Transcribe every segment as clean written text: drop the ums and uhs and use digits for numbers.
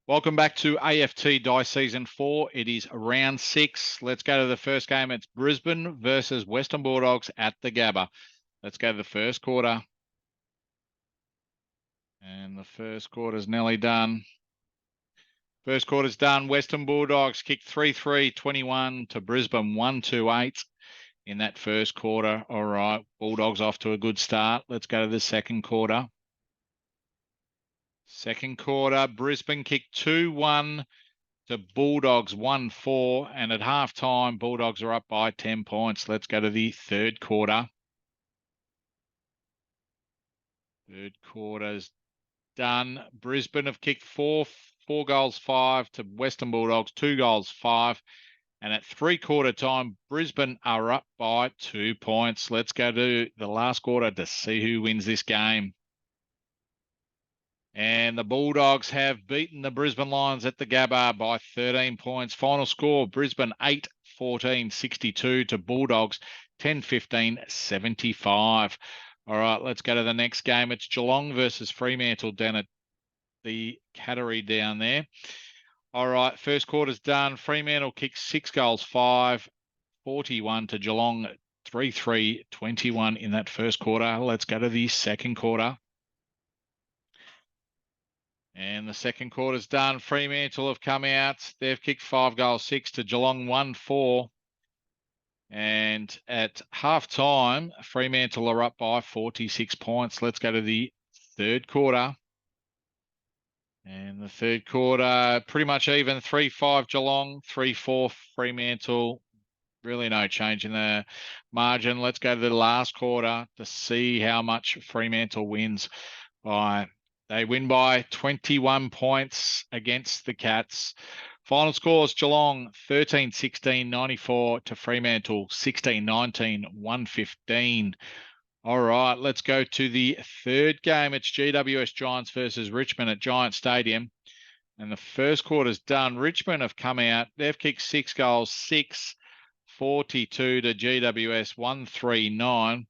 Welcome back to AFT Dice Season 4. It is round 6. Let's go to the first game. It's Brisbane versus Western Bulldogs at the Gabba. Let's go to the first quarter. And the first quarter's nearly done. First quarter's done. Western Bulldogs kicked 3-3-21 to Brisbane 1-2-8 in that first quarter. All right, Bulldogs off to a good start. Let's go to the second quarter. Second quarter, Brisbane kicked 2-1 to Bulldogs 1-4, and at halftime, Bulldogs are up by 10 points. Let's go to the third quarter. Third quarter's done. Brisbane have kicked 4 goals 5 to Western Bulldogs 2 goals 5, and at three-quarter time, Brisbane are up by 2 points. Let's go to the last quarter to see who wins this game. And the Bulldogs have beaten the Brisbane Lions at the Gabba by 13 points. Final score, Brisbane 8-14-62 to Bulldogs 10-15-75. All right, let's go to the next game. It's Geelong versus Fremantle down at the Cattery down there. All right, first quarter's done. Fremantle kicked 6 goals 5, 41 to Geelong 3-3-21 in that first quarter. Let's go to the second quarter. And the second quarter's done. Fremantle have come out. They've kicked 5 goals 6 to Geelong 1-4. And at half-time, Fremantle are up by 46 points. Let's go to the third quarter. And the third quarter, pretty much even. 3-5 Geelong, 3-4 Fremantle. Really no change in the margin. Let's go to the last quarter to see how much Fremantle wins by. They win by 21 points against the Cats. Final scores, Geelong 13-16-94 to Fremantle 16-19-115. All right, let's go to the third game. It's GWS Giants versus Richmond at Giant Stadium. And the first quarter's done. Richmond have come out. They've kicked 6 goals 6, 42 to GWS 139.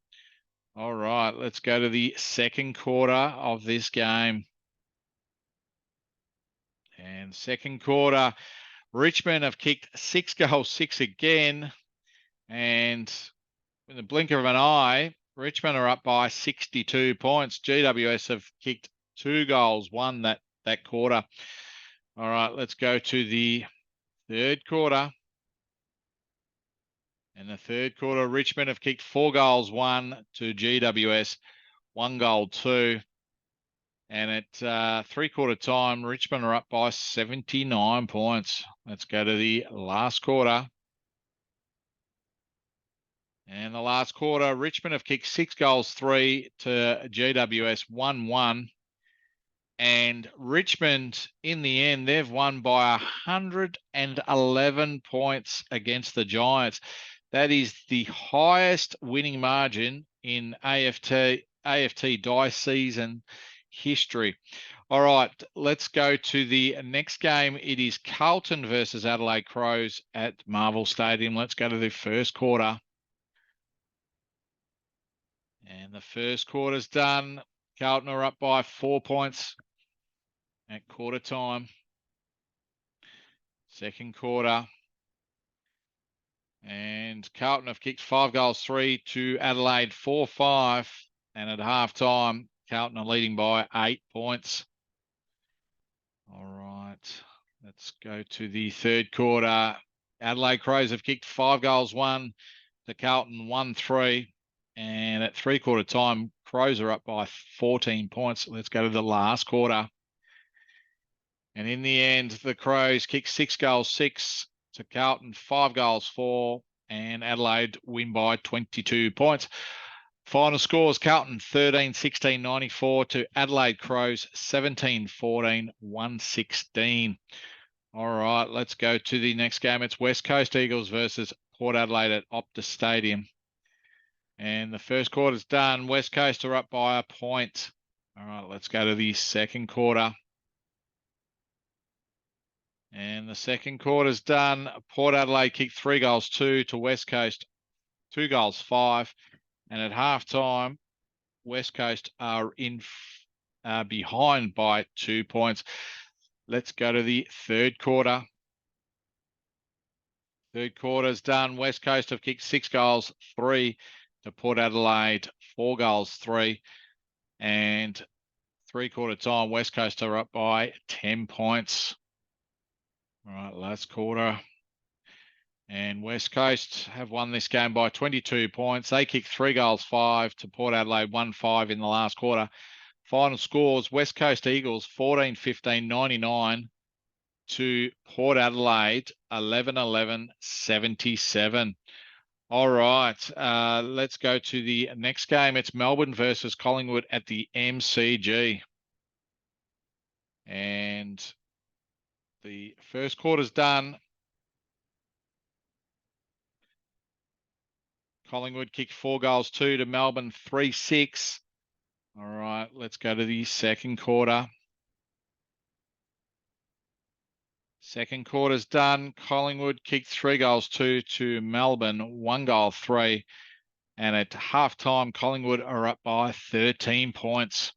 All right, let's go to the second quarter of this game. And second quarter, Richmond have kicked 6 goals 6 again. And in the blink of an eye, Richmond are up by 62 points. GWS have kicked 2 goals 1 that quarter. All right, let's go to the third quarter. In the third quarter, Richmond have kicked 4 goals 1 to GWS 1 goal 2. And at three-quarter time, Richmond are up by 79 points. Let's go to the last quarter. And the last quarter, Richmond have kicked 6 goals 3 to GWS 1-1. And Richmond, in the end, they've won by 111 points against the Giants. That is the highest winning margin in AFT Dice season history. All right, let's go to the next game. It is Carlton versus Adelaide Crows at Marvel Stadium. Let's go to the first quarter. And the first quarter's done. Carlton are up by 4 points at quarter time. Second quarter. And Carlton have kicked 5 goals 3 to Adelaide 4-5. And at half time, Carlton are leading by 8 points. All right, let's go to the third quarter. Adelaide Crows have kicked 5 goals 1 to Carlton 1-3. And at three-quarter time, Crows are up by 14 points. Let's go to the last quarter. And in the end, the Crows kick 6 goals 6 to Carlton 5 goals 4. And Adelaide win by 22 points. Final scores, Carlton 13-16-94 to Adelaide Crows 17-14-116. All right, let's go to the next game. It's West Coast Eagles versus Port Adelaide at Optus Stadium. And the first quarter's done. West Coast are up by a point. All right, let's go to the second quarter. And the second quarter's done. Port Adelaide kicked 3 goals 2 to West Coast 2 goals 5. And at halftime, West Coast are in behind by 2 points. Let's go to the third quarter. Third quarter's done. West Coast have kicked 6 goals, 3 to Port Adelaide, 4 goals, 3. And three-quarter time, West Coast are up by 10 points. All right, last quarter. And West Coast have won this game by 22 points. They kicked 3 goals, 5 to Port Adelaide, 1-5 in the last quarter. Final scores, West Coast Eagles 14-15, 99 to Port Adelaide 11-11, 77. All right, let's go to the next game. It's Melbourne versus Collingwood at the MCG. And the first quarter's done. Collingwood kicked 4 goals, 2 to Melbourne, 3-6. All right, let's go to the second quarter. Second quarter's done. Collingwood kicked 3 goals, 2 to Melbourne, 1 goal, 3. And at halftime, Collingwood are up by 13 points.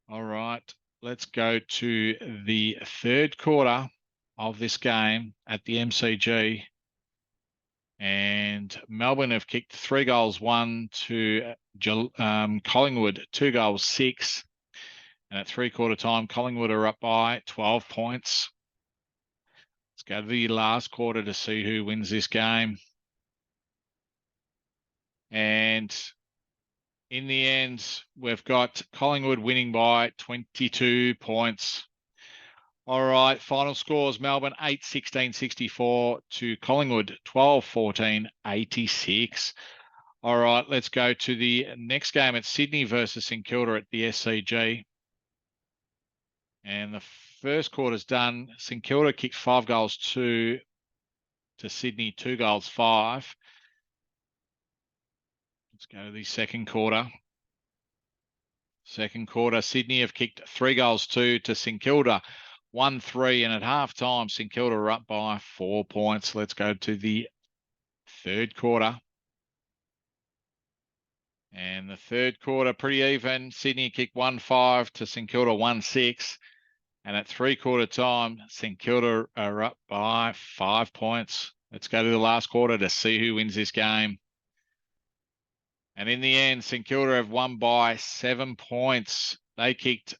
All right, let's go to the third quarter of this game at the MCG. And Melbourne have kicked 3 goals, 1 to Collingwood, 2 goals, 6. And at three-quarter time, Collingwood are up by 12 points. Let's go to the last quarter to see who wins this game. And in the end, we've got Collingwood winning by 22 points. All right, final scores, Melbourne 8-16, 64 to Collingwood 12-14, 86. All right, let's go to the next game. It's Sydney versus St Kilda at the SCG. And the first quarter's done. St Kilda kicked 5 goals, 2 to Sydney, 2 goals, 5. Let's go to the second quarter. Second quarter, Sydney have kicked 3 goals, 2 to St Kilda, 1-3. And at halftime, St Kilda are up by 4 points. Let's go to the third quarter. And the third quarter, pretty even. Sydney kicked 1-5 to St Kilda, 1-6. And at three-quarter time, St Kilda are up by 5 points. Let's go to the last quarter to see who wins this game. And in the end, St Kilda have won by 7 points. They kicked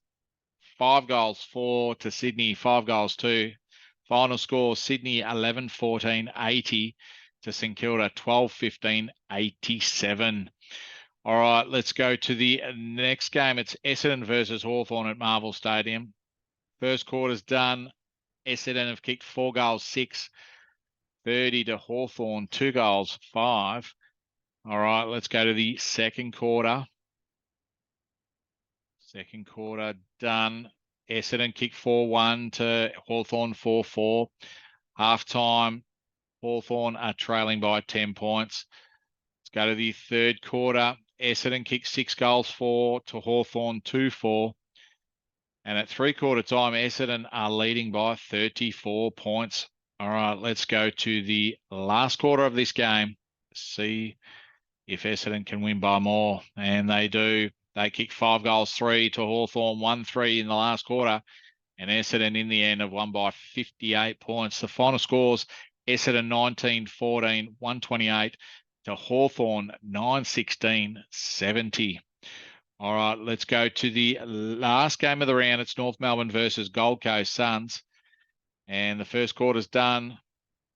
5 goals, 4 to Sydney, 5 goals, 2. Final score, Sydney 11-14, 80 to St Kilda 12-15, 87. All right, let's go to the next game. It's Essendon versus Hawthorn at Marvel Stadium. First quarter's done. Essendon have kicked 4 goals, 6, 30 to Hawthorn, 2 goals, 5. All right, let's go to the second quarter. Second quarter done. Essendon kicked 4-1 to Hawthorn, 4-4. Halftime, Hawthorn are trailing by 10 points. Let's go to the third quarter. Essendon kicked 6 goals, 4 to Hawthorn, 2-4. And at three-quarter time, Essendon are leading by 34 points. All right, let's go to the last quarter of this game. See if Essendon can win by more. And they do. They kick 5 goals, 3 to Hawthorn, 1-3 in the last quarter. And Essendon in the end have won by 58 points. The final scores, Essendon 19-14, 128 to Hawthorn 9-16, 70. All right, let's go to the last game of the round. It's North Melbourne versus Gold Coast Suns. And the first quarter's done.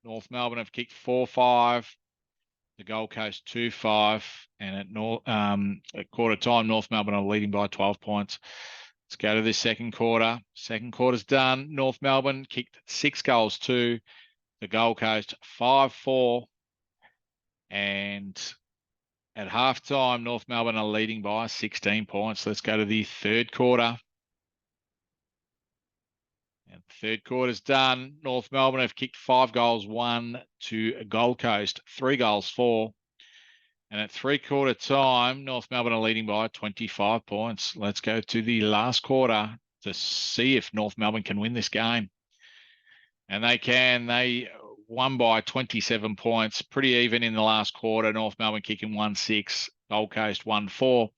North Melbourne have kicked 4-5. The Gold Coast 2-5. And at quarter time, North Melbourne are leading by 12 points. Let's go to the second quarter. Second quarter's done. North Melbourne kicked 6 goals, 2. The Gold Coast 5-4. And at halftime, North Melbourne are leading by 16 points. Let's go to the third quarter. And the third quarter's done. North Melbourne have kicked 5 goals, 1 to Gold Coast, 3 goals, 4. And at three-quarter time, North Melbourne are leading by 25 points. Let's go to the last quarter to see if North Melbourne can win this game. And they can. They won by 27 points. Pretty even in the last quarter. North Melbourne kicking 1-6. Gold Coast 1-4.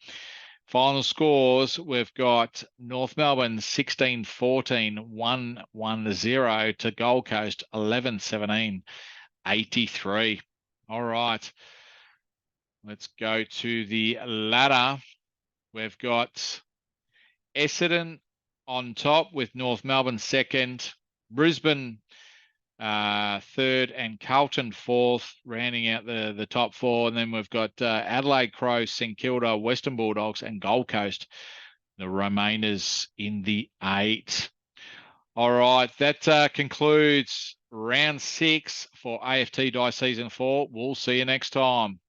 Final scores, we've got North Melbourne 16-14, 1-1-0 to Gold Coast 11-17, 83. All right. Let's go to the ladder. We've got Essendon on top with North Melbourne second, Brisbane third, and Carlton fourth, rounding out the top four. And then we've got Adelaide Crows, St Kilda, Western Bulldogs, and Gold Coast, the remainers in the 8. All right, that concludes round 6 for AFT Dice Season 4. We'll see you next time.